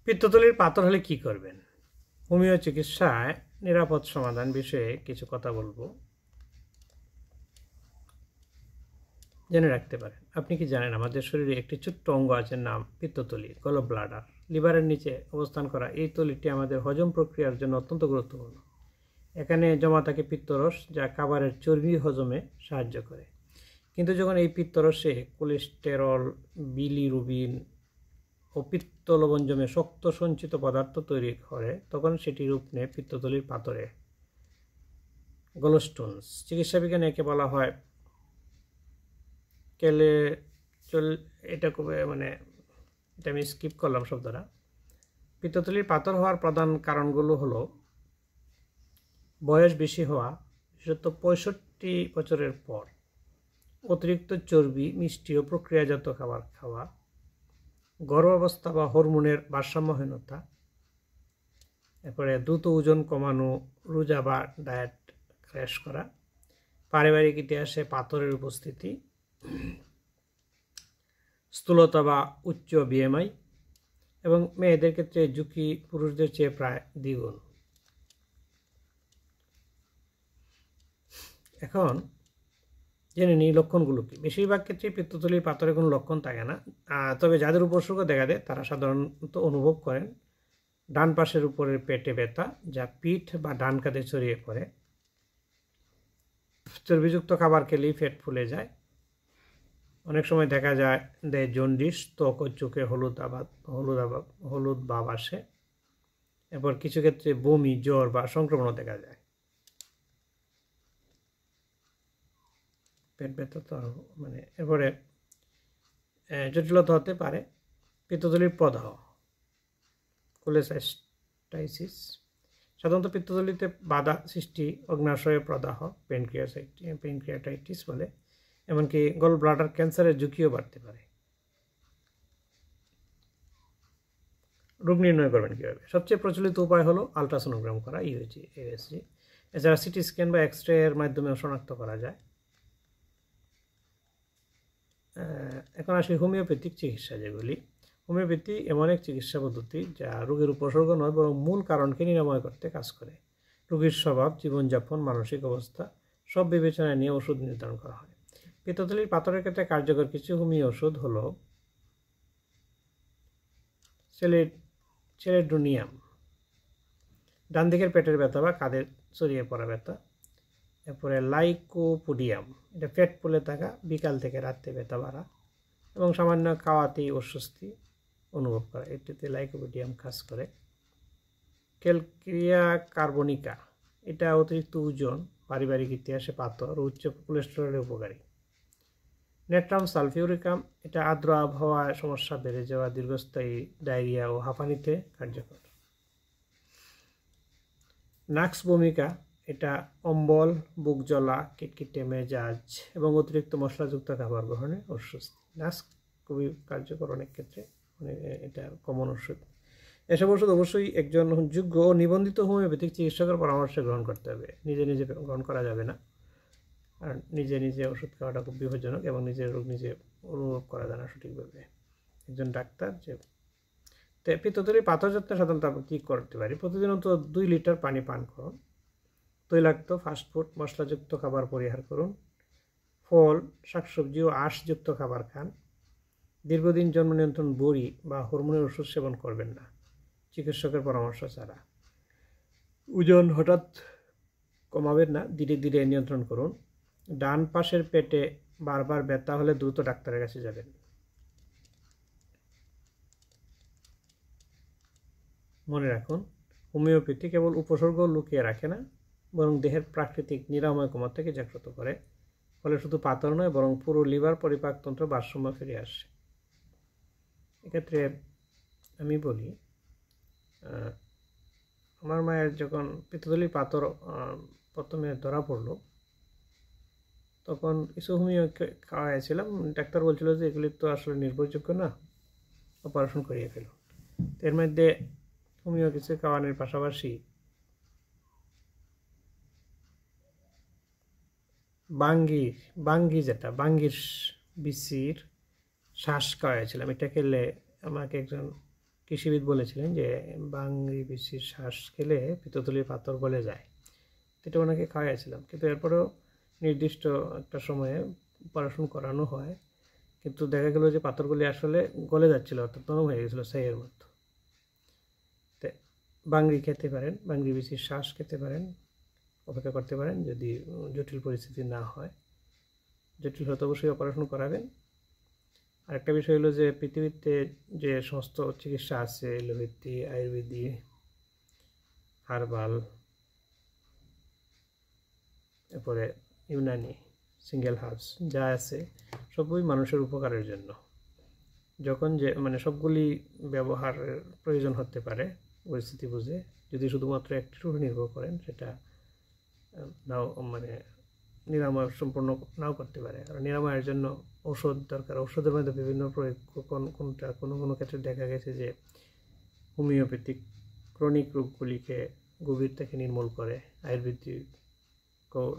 পিত্তথলির পাথর হলে কি করবেন? হোমিও চিকিৎসায় নিরাপদ সমাধান বিষয়ে কিছু কথা বলবো, জেনে রাখতে পারেন। আপনি কি জানেন আমাদের শরীরে একটি ছোট্ট অঙ্গ আছে, নাম পিত্তথলি, গল ব্লাডার। লিভারের নিচে অবস্থান করা এই থলিটি আমাদের হজম প্রক্রিয়ার জন্য অত্যন্ত গুরুত্বপূর্ণ। এখানে জমা থাকে পিত্তরস, যা খাবারের চর্বি হজমে সাহায্য করে। কিন্তু যখন এই পিত্তরসে কোলেস্টেরল, বিলিরুবিন ও পিত্ত লবণ জমে শক্ত সঞ্চিত পদার্থ তৈরি করে, তখন সেটি রূপ নেয় পিত্তথলির পাথরে, গলস্টোনস। চিকিৎসা বিজ্ঞানে একে বলা হয় এটা আমি স্কিপ করলাম শব্দটা। পিত্তথলির পাথর হওয়ার প্রধান কারণগুলো হলো বয়স বেশি হওয়া, বিশেষত 65 বছরের পর, অতিরিক্ত চর্বি, মিষ্টি ও প্রক্রিয়াজাত খাবার খাওয়া, গর্ভাবস্থা বা হরমোনের ভারসাম্যহীনতা, এরপরে দ্রুত ওজন কমানো, রোজা বা ডায়েট ক্র্যাশ করা, পারিবারিক ইতিহাসে পাথরের উপস্থিতি, স্থূলতা বা উচ্চ বিএমআই, এবং মেয়েদের ক্ষেত্রে ঝুঁকি পুরুষদের চেয়ে প্রায় দ্বিগুণ। এখন জেনে নিই লক্ষণগুলো কি। বেশিরভাগ ক্ষেত্রে পিত্তথলির পাথরের কোনো লক্ষণ থাকে না, তবে যাদের উপসর্গ দেখা দেয় তারা সাধারণত অনুভব করেন ডান পাশের উপরের পেটে ব্যথা, যা পিঠ বা ডান কাঁধে ছড়িয়ে পড়ে। চর্বিযুক্ত খাবার খেলেই পেট ফুলে যায়। অনেক সময় দেখা যায় জন্ডিস, ত্বক ও চোখে হলুদ ভাব আসে। এরপর কিছু ক্ষেত্রে বমি, জ্বর বা সংক্রমণ দেখা যায়। পেট ব্যথা তো এরপরে জটিলতা হতে পারে পিত্তথলির প্রদাহ, কোলেসাইস্টাইসিস। সাধারণত পিত্তথলিতে বাধা সৃষ্টি, অগ্নাশয়ে প্রদাহ, পেনক্রিয়াটাইটিস বলে, এমনকি গল ব্লাডার ক্যান্সারের ঝুঁকিও বাড়তে পারে। রোগ নির্ণয় করবেন কীভাবে? সবচেয়ে প্রচলিত উপায় হলো আলট্রাসোনোগ্রাম করা, ইউএসজি। এছাড়া সিটি স্ক্যান বা এক্স রে এর মাধ্যমেও শনাক্ত করা যায়। এখন আসি হোমিওপ্যাথিক চিকিৎসা যেগুলি। হোমিওপ্যাথি এমন এক চিকিৎসা পদ্ধতি যা রোগের উপসর্গ নয়, বরং মূল কারণকে নিরাময় করতে কাজ করে। রোগীর স্বভাব, জীবনযাপন, মানসিক অবস্থা সব বিবেচনায় নিয়ে ওষুধ নির্ধারণ করা হয়। পিত্তথলির পাথরের ক্ষেত্রে কার্যকর কিছু হোমিও ওষুধ হলো সেলেডোনিয়াম, ডান দিকের পেটের ব্যথা বা কাঁধে ছড়িয়ে পড়া ব্যথা। এরপরে লাইকোপোডিয়াম, এটা পেট ফুলে থাকা, বিকাল থেকে রাতে ব্যথা বাড়া এবং সামান্য খাওয়াতেই অস্বস্তি অনুভব করা, এটিতে লাইকোপোডিয়াম কাজ করে। ক্যালক্রিয়া কার্বনিকা, এটা অতিরিক্ত ওজন, পারিবারিক ইতিহাসে পাথর ও উচ্চ কোলেস্টেরলের উপকারী। নেট্রাম সালফিউরিকাম, এটা আর্দ্র আবহাওয়ায় সমস্যা বেড়ে যাওয়া, দীর্ঘস্থায়ী ডায়রিয়া ও হাঁপানিতে কার্যকর। নাক্স ভূমিকা, এটা অম্বল, বুক জ্বলা, কিটকিটে মেজাজ এবং অতিরিক্ত মশলাযুক্ত খাবার গ্রহণে অস্বস্তি। নাক্স খুবই কার্যকর অনেক ক্ষেত্রে, এটা কমন ওষুধ। এসব ওষুধ অবশ্যই একজন যোগ্য ও নিবন্ধিত হোমিওপ্যাথিক চিকিৎসকের পরামর্শে গ্রহণ করতে হবে। নিজে নিজে গ্রহণ করা যাবে না, আর নিজে নিজে ওষুধ খাওয়াটা খুব বিপজ্জনক এবং নিজের রোগ নিজে অনুভব করা যায় না সঠিকভাবে। একজন ডাক্তার পিত্তথলির পাথর যত্নে সাধারণত আমরা কী করতে পারি? প্রতিদিনত 2 লিটার পানি পান করুন। তৈলাক্ত, ফাস্টফুড, মশলাযুক্ত খাবার পরিহার করুন। ফল, শাকসবজি ও আঁশযুক্ত খাবার খান। দীর্ঘদিন জন্ম নিয়ন্ত্রণ বড়ি বা হরমোনের ওষুধ সেবন করবেন না চিকিৎসকের পরামর্শ ছাড়া। ওজন হঠাৎ কমাবেন না, ধীরে ধীরে নিয়ন্ত্রণ করুন। ডান পাশের পেটে বারবার ব্যথা হলে দ্রুত ডাক্তারের কাছে যাবেন। মনে রাখুন, হোমিওপ্যাথি কেবল উপসর্গ লুকিয়ে রাখে না, বরং দেহের প্রাকৃতিক নিরাময় ক্ষমতা থেকে জাগ্রত করে। ফলে শুধু পাথর নয়, বরং পুরো লিভার পরিপাকতন্ত্র ভারসাম্য ফিরে আসে। এক্ষেত্রে আমি বলি, আমার মায়ের যখন পিত্তথলির পাথর প্রথমে ধরা পড়লো, তখন কিছু হোমিও খাওয়াইছিলাম। ডাক্তার বলছিল যে এগুলি তো আসলে নির্ভরযোগ্য না, অপারেশন করিয়ে ফেলো। এর মধ্যে হোমিও কিছু খাওয়ানোর পাশাপাশি বাঙ্গির বিচির শ্বাস খাওয়াইছিলাম। এটা খেলে আমাকে একজন কৃষিবিদ বলেছিলেন যে বাংরি বিচির শ্বাস খেলে পিত্তথলির পাথর গলে যায়। এটা ওনাকে খাওয়াইছিলাম, কিন্তু এরপরেও নির্দিষ্ট একটা সময়ে অপারেশন করানো হয়, কিন্তু দেখা গেল যে পাথরগুলি আসলে গলে যাচ্ছিল, অর্থাৎ নরম হয়ে গেছিলো ছাইয়ের মতো। তো বাংরি খেতে পারেন, বাংরি বিচির শ্বাস খেতে পারেন, অপেক্ষা করতে পারেন যদি জটিল পরিস্থিতি না হয়। জটিল হলে অবশ্যই অপারেশন করাবেন। আরেকটা বিষয় হলো যে পৃথিবীতে যে সমস্ত চিকিৎসা আছে, এলোপ্যাথি, আয়ুর্বেদিক, হার্বাল, এরপরে ইউনানি, সিঙ্গেল হার্বস যা আছে সবই মানুষের উপকারের জন্য। যখন যে সবগুলি ব্যবহারের প্রয়োজন হতে পারে পরিস্থিতি বুঝে। যদি শুধুমাত্র একটির উপর নির্ভর করেন সেটা নাও নিরাময় সম্পূর্ণ নাও করতে পারে। কারণ নিরাময়ের জন্য ঔষধ দরকার। ঔষধের মধ্যে বিভিন্ন প্রয়োগ, কোনটা কোনো ক্ষেত্রে দেখা গেছে যে হোমিওপ্যাথিক ক্রনিক রোগগুলিকে গভীর থেকে নির্মূল করে, আয়ুর্বেদিক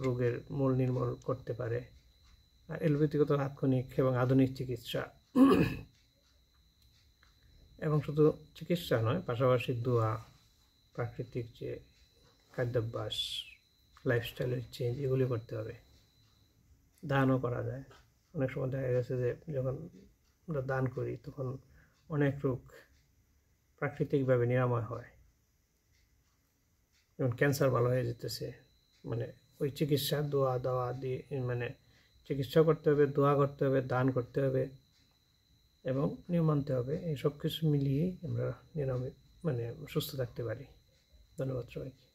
রোগের মূল নির্মূল করতে পারে, আর এলোপ্যাথিগত তাৎক্ষণিক এবং আধুনিক চিকিৎসা। এবং শুধু চিকিৎসা নয়, পাশাপাশি দোয়া, প্রাকৃতিক যে খাদ্যাভ্যাস, লাইফস্টাইলের চেঞ্জ, এগুলি করতে হবে। দানও করা যায়। অনেক সময় দেখা গেছে যে যখন আমরা দান করি তখন অনেক রোগ প্রাকৃতিকভাবে নিরাময় হয়। যেমন ক্যান্সার ভালো হয়ে যেতেছে, ওই চিকিৎসা, দোয়া দাওয়া দিয়ে চিকিৎসা করতে হবে, দোয়া করতে হবে, দান করতে হবে এবং নিয়ম মানতে হবে। এই সব কিছু মিলিয়েই আমরা সুস্থ থাকতে পারি। ধন্যবাদ সবাইকে।